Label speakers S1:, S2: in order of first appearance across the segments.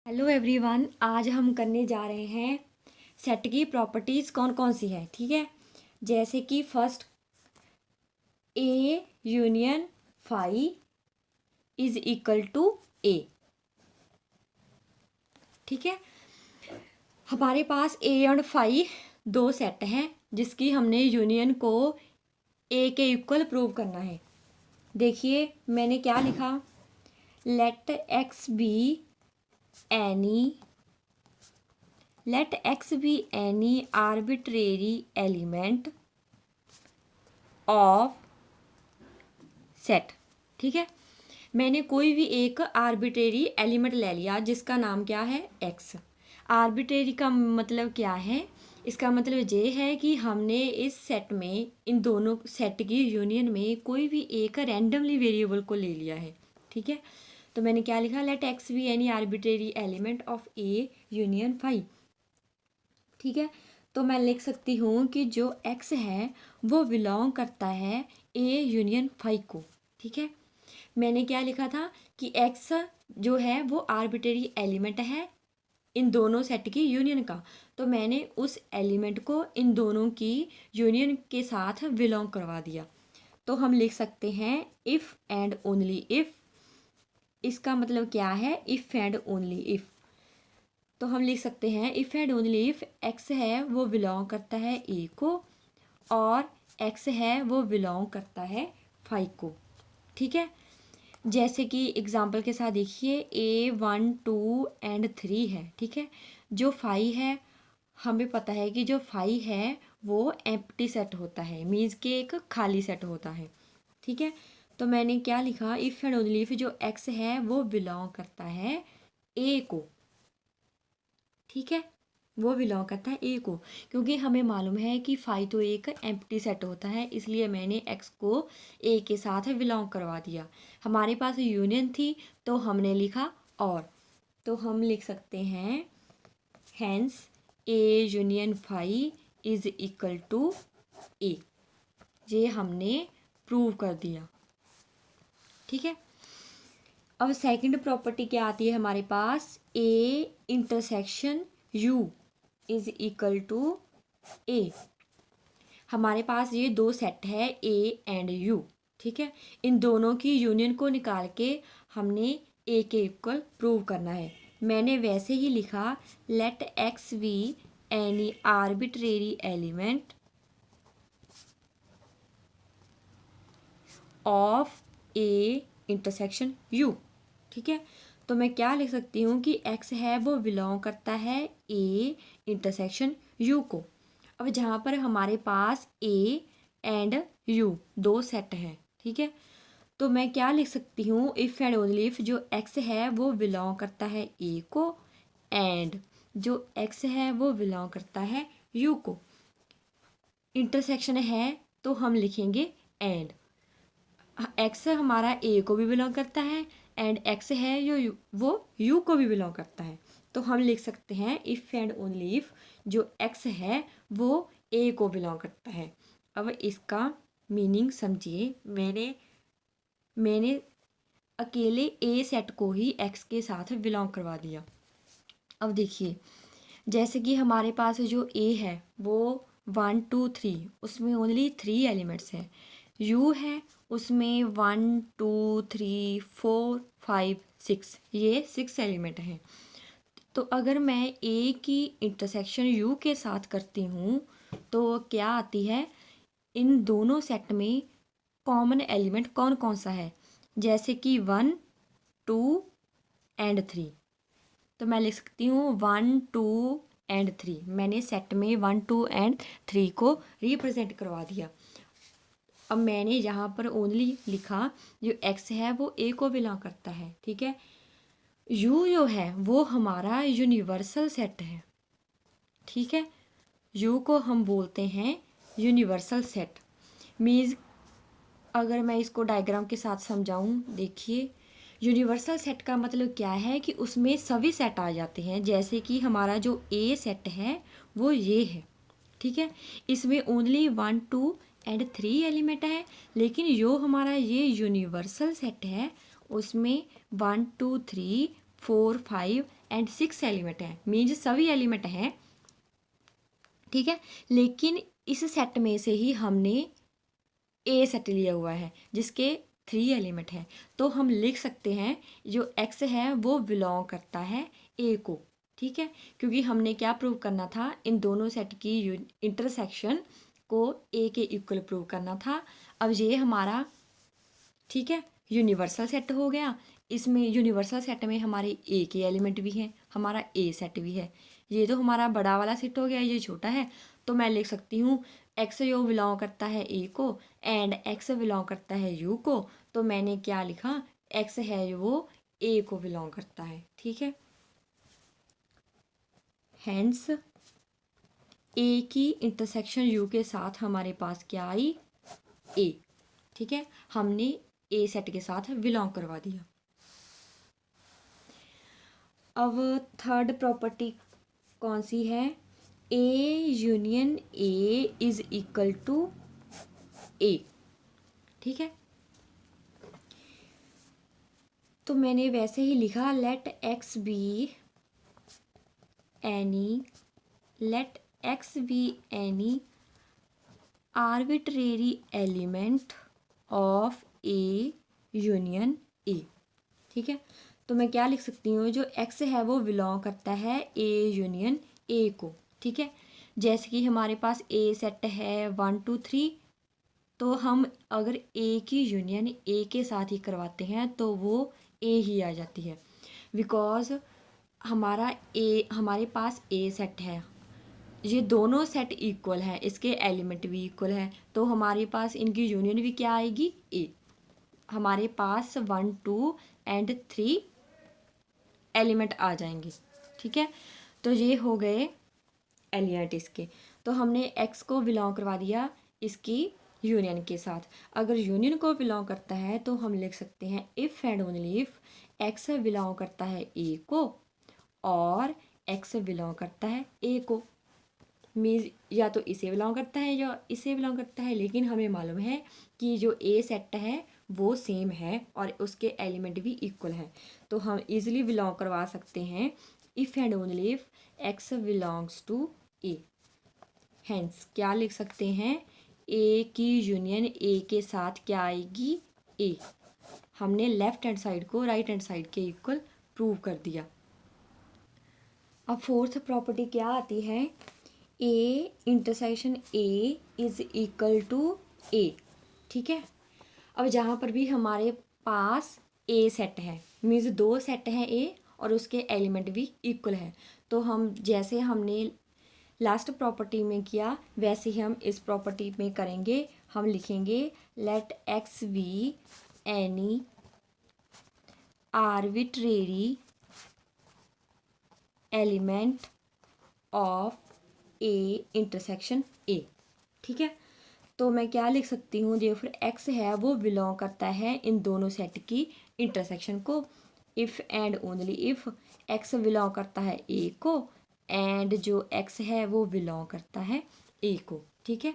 S1: Hello everyone, आज हम करने जा रहे हैं सेट की प्रॉपर्टीज़ कौन कौन सी है। ठीक है, जैसे कि first A union phi is equal to A. ठीक है, हमारे पास ए एंड फाई दो सेट हैं जिसकी हमने यूनियन को ए के इक्वल प्रूव करना है। देखिए मैंने क्या लिखा, let x be any let x be any arbitrary element of set। ठीक है, मैंने कोई भी एक आर्बिट्रेरी एलिमेंट ले लिया जिसका नाम क्या है x। आर्बिट्रेरी का मतलब क्या है, इसका मतलब ये है कि हमने इस सेट में इन दोनों सेट की यूनियन में कोई भी एक रैंडमली वेरिएबल को ले लिया है। ठीक है, तो मैंने क्या लिखा, let x be any arbitrary element of A union phi. ठीक है, तो मैं लिख सकती हूँ कि जो x है वो बिलोंग करता है ए यूनियन फाई को। ठीक है, मैंने क्या लिखा था कि x जो है वो आर्बिट्रेरी एलिमेंट है इन दोनों सेट की यूनियन का, तो मैंने उस एलिमेंट को इन दोनों की यूनियन के साथ बिलोंग करवा दिया। तो हम लिख सकते हैं इफ़ एंड ओनली इफ़। इसका मतलब क्या है, इफ़ एंड ओनली इफ़। तो हम लिख सकते हैं if and only if x है वो बिलोंग करता है ए को और एक्स है वो बिलोंग करता है फाई को। ठीक है, जैसे कि एग्जांपल के साथ देखिए A1 2 एंड 3 है। ठीक है, जो फाई है हमें पता है कि जो फाई है वो एम्प्टी सेट होता है, मीन्स कि एक खाली सेट होता है। ठीक है, तो मैंने क्या लिखा, इफ़ एंड ओनली इफ़ जो एक्स है वो बिलोंग करता है ए को। ठीक है, वो बिलोंग करता है ए को, क्योंकि हमें मालूम है कि फाई तो एक एम्प्टी सेट होता है, इसलिए मैंने एक्स को ए के साथ बिलोंग करवा दिया। हमारे पास यूनियन थी तो हमने लिखा और, तो हम लिख सकते हैं hence A union phi is equal to A. ये हमने प्रूव कर दिया। ठीक है, अब सेकंड प्रॉपर्टी क्या आती है हमारे पास, A intersection U is equal to A. हमारे पास ये दो सेट है ए एंड यू। ठीक है, इन दोनों की यूनियन को निकाल के हमने ए के इक्वल प्रूव करना है। मैंने वैसे ही लिखा, let x be any arbitrary element of A intersection U. ठीक है, तो मैं क्या लिख सकती हूँ कि x है वो बिलोंग करता है a इंटरसेक्शन u को। अब जहाँ पर हमारे पास a एंड u दो सेट हैं। ठीक है, तो मैं क्या लिख सकती हूँ, इफ़ एंड ओनली इफ जो x है वो बिलोंग करता है a को एंड जो x है वो बिलोंग करता है u को। इंटरसेक्शन है तो हम लिखेंगे एंड। एक्स हमारा ए को भी बिलोंग करता है एंड एक्स है जो वो यू को भी बिलोंग करता है, तो हम लिख सकते हैं इफ़ एंड ओनली इफ़ जो एक्स है वो ए को बिलोंग करता है। अब इसका मीनिंग समझिए, मैंने अकेले ए सेट को ही एक्स के साथ बिलोंग करवा दिया। अब देखिए, जैसे कि हमारे पास जो ए है वो 1 2 3, उसमें ओनली 3 एलिमेंट्स हैं। यू है उसमें 1 2 3 4 5 6, ये 6 एलिमेंट हैं। तो अगर मैं ए की इंटरसेक्शन यू के साथ करती हूँ तो क्या आती है, इन दोनों सेट में कॉमन एलिमेंट कौन कौन सा है, जैसे कि 1 2 एंड 3। तो मैं लिख सकती हूँ 1 2 एंड 3। मैंने सेट में 1 2 एंड 3 को रिप्रेजेंट करवा दिया। अब मैंने यहाँ पर ओनली लिखा जो एक्स है वो ए को बिलोंग करता है। ठीक है, यू जो है वो हमारा यूनिवर्सल सेट है। ठीक है, यू को हम बोलते हैं यूनिवर्सल सेट। मीन्स अगर मैं इसको डायग्राम के साथ समझाऊं, देखिए यूनिवर्सल सेट का मतलब क्या है कि उसमें सभी सेट आ जाते हैं। जैसे कि हमारा जो ए सेट है वो ये है। ठीक है, इसमें ओनली 1 2 एंड 3 एलिमेंट है, लेकिन जो हमारा ये यूनिवर्सल सेट है उसमें 1 2 3 4 5 एंड 6 एलिमेंट हैं, मीन्स सभी एलिमेंट हैं, ठीक है। लेकिन इस सेट में से ही हमने ए सेट लिया हुआ है जिसके 3 एलिमेंट हैं, तो हम लिख सकते हैं जो एक्स है वो बिलोंग करता है ए को, ठीक है। क्योंकि हमने क्या प्रूव करना था, इन दोनों सेट की इंटरसेक्शन को ए के इक्वल प्रूव करना था। अब ये हमारा, ठीक है, यूनिवर्सल सेट हो गया। इसमें यूनिवर्सल सेट में हमारे ए के एलिमेंट भी हैं, हमारा ए सेट भी है। ये तो हमारा बड़ा वाला सेट हो गया, ये छोटा है। तो मैं लिख सकती हूँ एक्स जो बिलोंग करता है ए को एंड एक्स बिलोंग करता है यू को। तो मैंने क्या लिखा, एक्स है वो ए को बिलोंग करता है, ठीक है। हेंस ए की इंटरसेक्शन यू के साथ हमारे पास क्या आई, ए, ठीक है। हमने ए सेट के साथ बिलोंग करवा दिया। अब थर्ड प्रॉपर्टी कौन सी है, A union A is equal to A, ठीक है। तो मैंने वैसे ही लिखा let x be any arbitrary element of A union A, ठीक है। तो मैं क्या लिख सकती हूँ, जो एक्स है वो बिलोंग करता है ए यूनियन ए को, ठीक है। जैसे कि हमारे पास ए सेट है 1 2 3, तो हम अगर ए की यूनियन ए के साथ ही करवाते हैं तो वो ए ही आ जाती है, बिकॉज हमारे पास ए सेट है, ये दोनों सेट इक्वल है, इसके एलिमेंट भी इक्वल है, तो हमारे पास इनकी यूनियन भी क्या आएगी, ए। हमारे पास 1 2 एंड 3 एलिमेंट आ जाएंगे, ठीक है। तो ये हो गए एलिमेंट इसके। तो हमने एक्स को बिलोंग करवा दिया इसकी यूनियन के साथ। अगर यूनियन को बिलोंग करता है तो हम लिख सकते हैं if and only if x belong करता है ए को और एक्स बिलोंग करता है ए को, मीन्स या तो इसे बिलोंग करता है या इसे बिलोंग करता है। लेकिन हमें मालूम है कि जो ए सेट है वो सेम है और उसके एलिमेंट भी इक्वल है, तो हम इजीली बिलोंग करवा सकते हैं if and only if x belongs to A. Hence क्या लिख सकते हैं, ए की यूनियन ए के साथ क्या आएगी, ए। हमने लेफ्ट हैंड साइड को राइट हैंड साइड के इक्वल प्रूव कर दिया। अब फोर्थ प्रॉपर्टी क्या आती है, A intersection A is equal to A, ठीक है। अब जहाँ पर भी हमारे पास ए सेट है, मीन्स 2 सेट हैं ए और उसके एलिमेंट भी इक्वल है, तो हम जैसे हमने लास्ट प्रॉपर्टी में किया वैसे ही हम इस प्रॉपर्टी में करेंगे। हम लिखेंगे let x be any arbitrary element of A intersection A, ठीक है। तो मैं क्या लिख सकती हूँ, जो फिर एक्स है वो बिलोंग करता है इन दोनों सेट की इंटरसेक्शन को। If and only if x belong करता है ए को एंड जो एक्स है वो बिलोंग करता है ए को, ठीक है।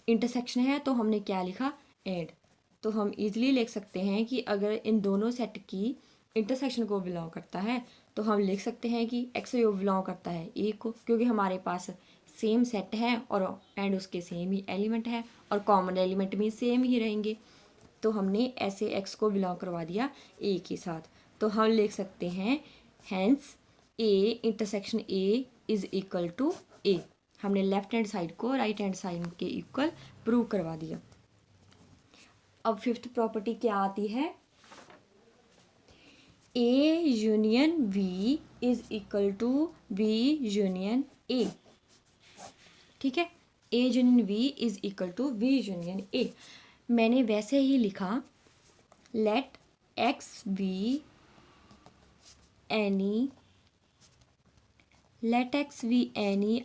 S1: इंटरसेक्शन है तो हमने क्या लिखा, एंड। तो हम इजीली लिख सकते हैं कि अगर इन दोनों सेट की इंटरसेक्शन को बिलोंग करता है तो हम लिख सकते हैं कि एक्स जो बिलोंग करता है ए को, क्योंकि हमारे पास सेम सेट है और एंड उसके सेम ही एलिमेंट है और कॉमन एलिमेंट भी सेम ही रहेंगे। तो हमने ऐसे एक्स को बिलोंग करवा दिया ए के साथ। तो हम लिख सकते हैं hence A intersection A is equal to A. हमने लेफ्ट हैंड साइड को राइट हैंड साइड के इक्वल प्रूव करवा दिया। अब फिफ्थ प्रॉपर्टी क्या आती है, A union V is equal to V union A, ठीक है। A union V is equal to V union A. मैंने वैसे ही लिखा let x be any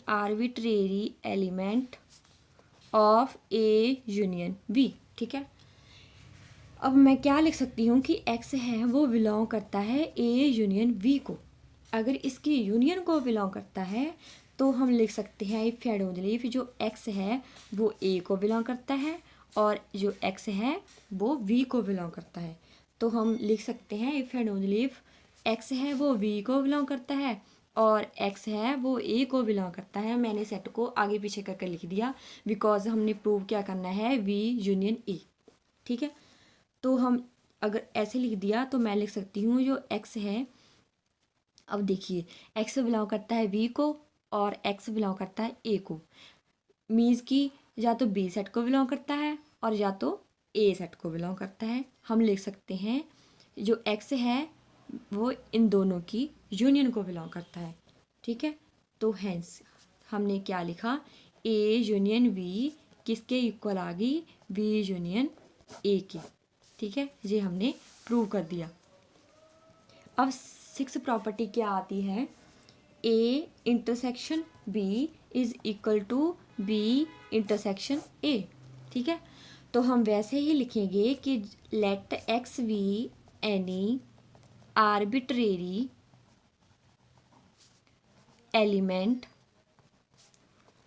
S1: arbitrary element of A union V, ठीक है। अब मैं क्या लिख सकती हूँ कि एक्स है वो बिलोंग करता है ए यूनियन वी को। अगर इसकी यूनियन को बिलोंग करता है तो हम लिख सकते हैं इफ एंड ओनली इफ जो एक्स है वो ए को बिलोंग करता है और जो एक्स है वो वी को बिलोंग करता है। तो हम लिख सकते हैं if and only if x है वो वी को बिलोंग करता है और एक्स है वो ए को बिलोंग करता है। मैंने सेट को आगे पीछे करके लिख दिया बिकॉज हमने प्रूव क्या करना है, वी यूनियन ए। ठीक है, तो हम अगर ऐसे लिख दिया तो मैं लिख सकती हूँ जो एक्स है, अब देखिए एक्स बिलोंग करता है वी को और एक्स बिलोंग करता है ए को, मीन्स कि या तो बी सेट को बिलोंग करता है और या तो ए सेट को बिलोंग करता है। हम लिख सकते हैं जो एक्स है वो इन दोनों की यूनियन को बिलोंग करता है। ठीक है, तो हैंस हमने क्या लिखा, ए यूनियन वी किसके इक्वल आ गई, वी यूनियन ए की। ठीक है, ये हमने प्रूव कर दिया। अब सिक्स प्रॉपर्टी क्या आती है, A intersection B is equal to B intersection A. ठीक है, तो हम वैसे ही लिखेंगे कि let x be any arbitrary element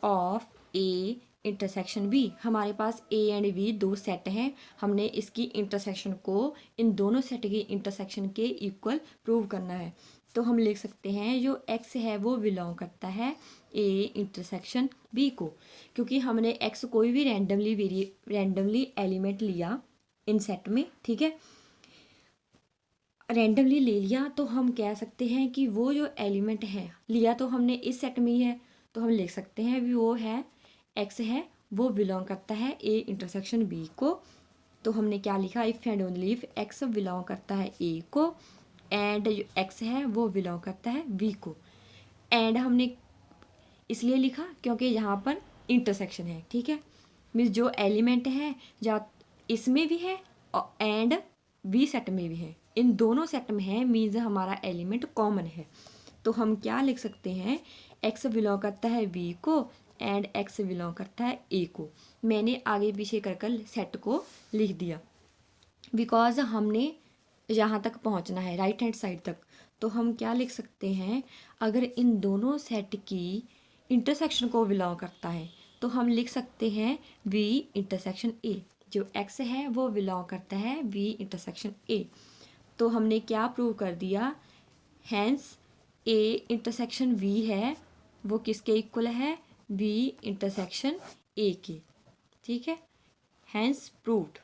S1: of A intersection B. हमारे पास ए एंड बी दो सेट हैं, हमने इसकी इंटरसेक्शन को इन दोनों सेट की इंटरसेक्शन के इक्वल प्रूव करना है। तो हम लिख सकते हैं जो एक्स है वो बिलोंग करता है ए इंटरसेक्शन बी को, क्योंकि हमने एक्स कोई भी रैंडमली एलिमेंट लिया इन सेट में। ठीक है, रैंडमली ले लिया तो हम कह सकते हैं कि वो जो एलिमेंट है लिया तो हमने इस सेट में ही है, तो हम लिख सकते हैं भी वो है एक्स है वो बिलोंग करता है ए इंटरसेक्शन बी को। तो हमने क्या लिखा, if and only if x belong करता है ए को एंड जो एक्स है वो बिलोंग करता है बी को। एंड हमने इसलिए लिखा क्योंकि यहाँ पर इंटरसेक्शन है। ठीक है, मीन्स जो एलिमेंट है या इसमें भी है एंड बी सेट में भी है, इन दोनों सेट में है, मीन्स हमारा एलिमेंट कॉमन है। तो हम क्या लिख सकते हैं, एक्स बिलोंग करता है बी को एंड एक्स बिलोंग करता है ए को। मैंने आगे पीछे कर सेट को लिख दिया बिकॉज हमने यहाँ तक पहुँचना है राइट हैंड साइड तक। तो हम क्या लिख सकते हैं, अगर इन दोनों सेट की इंटरसेक्शन को बिलोंग करता है तो हम लिख सकते हैं वी इंटरसेक्शन ए। जो एक्स है वो बिलोंग करता है वी इंटरसेक्शन ए। तो हमने क्या प्रूव कर दिया, हैंस ए इंटरसेक्शन वी है वो किसके इक्वल है, वी इंटरसेक्शन ए के। ठीक है, हैंस प्रूव्ड।